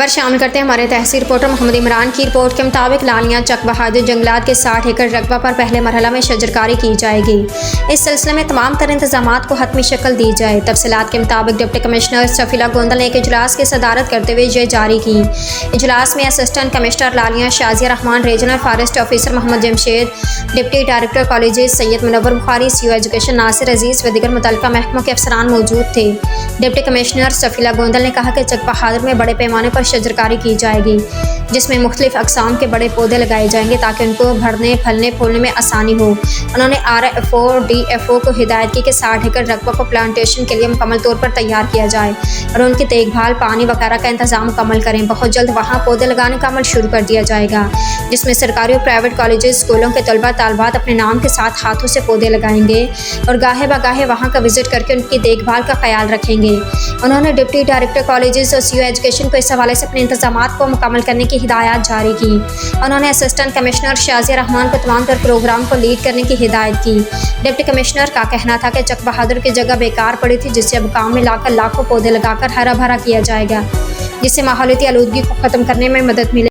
खबर शामिल करते हैं हमारे तहसील रिपोर्टर मोहम्मद इमरान की रिपोर्ट के मुताबिक लालिया चक बहादुर जंगलात के 60 एकड़ रकबा पर पहले मरहला में शजरकारी की जाएगी। इस सिलसिले में तमाम तर इंतजामात को हतमी शक्ल दी जाए। तफसीलात के मुताबिक डिप्टी कमिश्नर सफीला गोंदल ने एक इजलास की सदारत करते हुए यह जारी की। इजलास में assistant commissioner Laliya Shazia Rahman, regional forest officer Mohammad Jamshed, deputy director colleges Syed Munawwar Bukhari, CO education Nasir Aziz व दीगर मुतल्लिका महकमों के अफसरान मौजूद थे। डिप्टी कमिश्नर सफीला गोंदल ने कहा कि चक बहादुर में बड़े पैमाने पर शजरकारी की जाएगी, जिसमें मुख्तलिफ अक़साम के बड़े पौधे लगाए जाएंगे ताकि उनको भरने, फलने, फूलने में आसानी हो। उन्होंने RFO DFO को हिदायत की कि 60 एकड़ रकबा को प्लांटेशन के लिए मुकम्मल तौर पर तैयार किया जाए और उनकी देखभाल, पानी वगैरह का इंतजाम मुकम्मल करें। बहुत जल्द वहाँ पौधे लगाने का अमल शुरू कर दिया जाएगा, जिसमें सरकारी और प्राइवेट कॉलेजेस, स्कूलों के तलबा तालबात अपने नाम के साथ हाथों से पौधे लगाएंगे और गाहे बगाहे वहाँ का विजिट करके उनकी देखभाल का ख्याल रखेंगे। उन्होंने डिप्टी डायरेक्टर कॉलेजेस और CO एजुकेशन को इस हवाले से अपने इंतजामात को मुकम्मल करने की हिदायत जारी की। उन्होंने असिस्टेंट कमिश्नर शाजिया रहमान को तमाम तर प्रोग्राम को लीड करने की हिदायत की। डिप्टी कमिश्नर का कहना था कि चक बहादुर की जगह बेकार पड़ी थी, जिससे अब काम में लाकर लाखों पौधे लगाकर हरा भरा किया जाएगा, जिससे माहौलियाती आलूदगी को ख़त्म करने में मदद मिले।